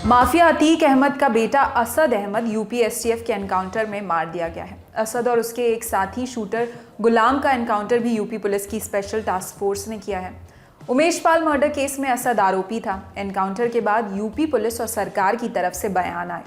Mafia Atiq Ahmad का बेटा Asad Ahmad UP STF के एनकाउंटर में मार दिया गया है। असद और उसके एक साथी शूटर गुलाम का एनकाउंटर भी यूपी पुलिस की स्पेशल टास्क फोर्स ने किया है। उमेश पाल मर्डर केस में असद आरोपी था। एनकाउंटर के बाद यूपी पुलिस और सरकार की तरफ से बयान आए।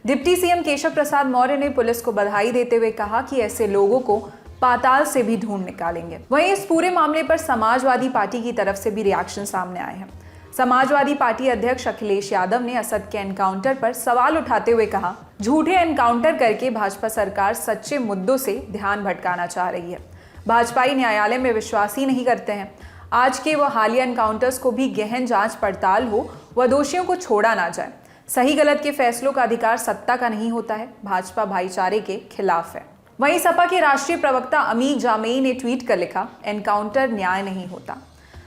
डिप्टी सीएम केशव प्रसाद मौर्य ने पुलिस को बधाई देते हुए कहा कि ऐसे लोगों को पाताल से भी ढूंढ निकालेंगे। वहीं इस पूरे मामले पर समाजवादी पार्टी की तरफ से भी रिएक्शन सामने आए हैं। समाजवादी पार्टी अध्यक्ष अखिलेश यादव ने असद के एनकाउंटर पर सवाल उठाते हुए कहा, झूठे एनकाउंटर करके भाजपा सरकार सच्चे मुद्दों से ध्यान भटकाना चाह रही है। भाजपाई न्यायालय में विश्वास ही नहीं करते हैं। आज के व हालिया एनकाउंटर्स को भी गहन जांच पड़ताल हो व दोषियों को छोड़ा ना जाए। सही गलत के फैसलों का अधिकार सत्ता का नहीं होता है। भाजपा भाईचारे के खिलाफ है। वहीं सपा के राष्ट्रीय प्रवक्ता अमीर जामेई ने ट्वीट कर लिखा, एनकाउंटर न्याय नहीं होता।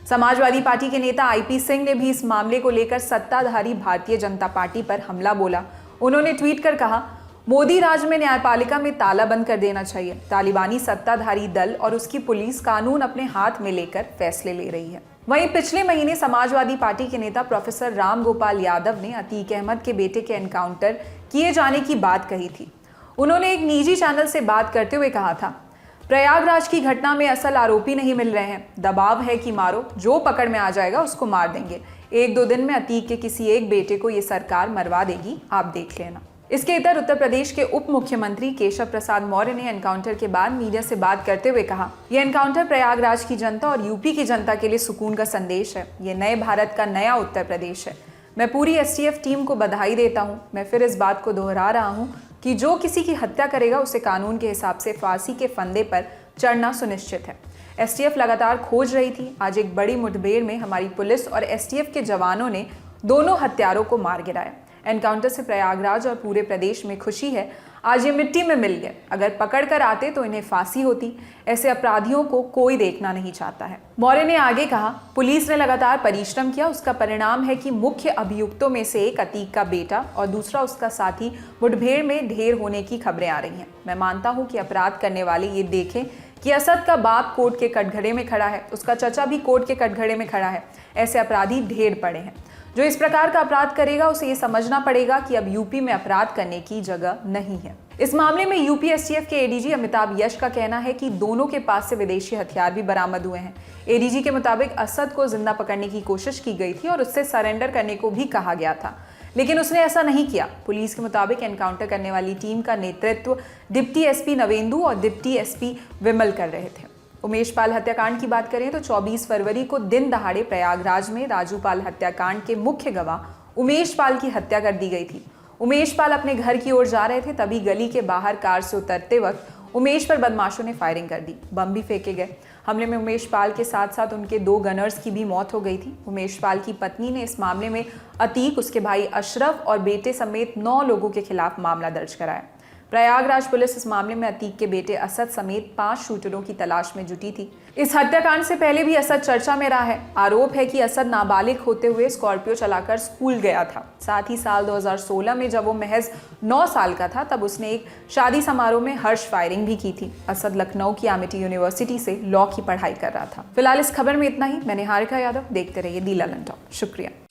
समाजवादी पार्टी के नेता आईपी सिंह ने भी इस मामले को लेकर सत्ताधारी भारतीय जनता पार्टी पर हमला बोला। उन्होंने ट्वीट कर कहा, मोदी राज में न्यायपालिका में ताला बंद कर देना चाहिए। तालिबानी सत्ताधारी दल और उसकी पुलिस कानून अपने हाथ में लेकर फैसले ले रही है। वहीं पिछले महीने समाजवादी पार्टी के नेता प्रोफेसर राम गोपाल यादव ने अतीक अहमद के बेटे के एनकाउंटर किए जाने की बात कही थी। उन्होंने एक निजी चैनल से बात करते हुए कहा था, प्रयागराज की घटना में असल आरोपी नहीं मिल रहे हैं। दबाव है कि मारो, जो पकड़ में आ जाएगा उसको मार देंगे। 1-2 दिन में अतीक के किसी एक बेटे को ये सरकार मरवा देगी, आप देख लेना। इसके इधर उत्तर प्रदेश के उप मुख्यमंत्री केशव प्रसाद मौर्य ने एनकाउंटर के बाद मीडिया से बात करते हुए कहा, यह एनकाउंटर प्रयागराज की जनता और यूपी की जनता के लिए सुकून का संदेश है। ये नए भारत का नया उत्तर प्रदेश है। मैं पूरी एसटीएफ टीम को बधाई देता हूं। मैं फिर इस बात को दोहरा रहा हूं कि जो किसी की हत्या करेगा उसे कानून के हिसाब से फांसी के फंदे पर चढ़ना सुनिश्चित है। एसटीएफ लगातार खोज रही थी। आज एक बड़ी मुठभेड़ में हमारी पुलिस और एसटीएफ के जवानों ने दोनों हत्यारों को मार गिराया। एनकाउंटर से प्रयागराज और पूरे प्रदेश में खुशी है। आज ये मिट्टी में मिल गए। अगर पकड़ कर आते तो इन्हें फांसी होती। ऐसे अपराधियों को कोई देखना नहीं चाहता है। मौर्य ने आगे कहा, पुलिस ने लगातार परिश्रम किया। उसका परिणाम है कि मुख्य अभियुक्तों में से एक अतीक का बेटा और दूसरा उसका साथी मुठभेड़ में ढेर होने की खबरें आ रही हैं। मैं मानता हूं कि अपराध करने वाले ये देखें कि असद का बाप कोर्ट के कटघरे में खड़ा है, उसका चचा भी कोर्ट के कटघरे में खड़ा है। ऐसे अपराधी ढेर पड़े हैं। जो इस प्रकार का अपराध करेगा उसे ये समझना पड़ेगा कि अब यूपी में अपराध करने की जगह नहीं है। इस मामले में यूपी एसटीएफ के एडीजी अमिताभ यश का कहना है कि दोनों के पास से विदेशी हथियार भी बरामद हुए हैं। एडीजी के मुताबिक असद को जिंदा पकड़ने की कोशिश की गई थी और उससे सरेंडर करने को भी कहा गया था, लेकिन उसने ऐसा नहीं किया। पुलिस के मुताबिक एनकाउंटर करने वाली टीम का नेतृत्व डिप्टी एसपी नवेंदु और डिप्टी एसपी विमल कर रहे थे। उमेश पाल हत्याकांड की बात करें तो 24 फरवरी को दिन दहाड़े प्रयागराज में राजू पाल हत्याकांड के मुख्य गवाह उमेश पाल की हत्या कर दी गई थी। उमेश पाल अपने घर की ओर जा रहे थे, तभी गली के बाहर कार से उतरते वक्त उमेश पर बदमाशों ने फायरिंग कर दी। बम भी फेंके गए। हमले में उमेश पाल के साथ साथ उनके 2 गनर्स की भी मौत हो गई थी। उमेश पाल की पत्नी ने इस मामले में अतीक, उसके भाई अशरफ और बेटे समेत 9 लोगों के खिलाफ मामला दर्ज कराया। प्रयागराज पुलिस इस मामले में अतीक के बेटे असद समेत 5 शूटरों की तलाश में जुटी थी। इस हत्याकांड से पहले भी असद चर्चा में रहा है। आरोप है कि असद नाबालिग होते हुए स्कॉर्पियो चलाकर स्कूल गया था। साथ ही साल 2016 में जब वो महज 9 साल का था तब उसने एक शादी समारोह में हर्ष फायरिंग भी की थी। असद लखनऊ की एमिटी यूनिवर्सिटी से लॉ की पढ़ाई कर रहा था। फिलहाल इस खबर में इतना ही। मैं निहारिका यादव, देखते रहिए दी ललन टॉक। शुक्रिया।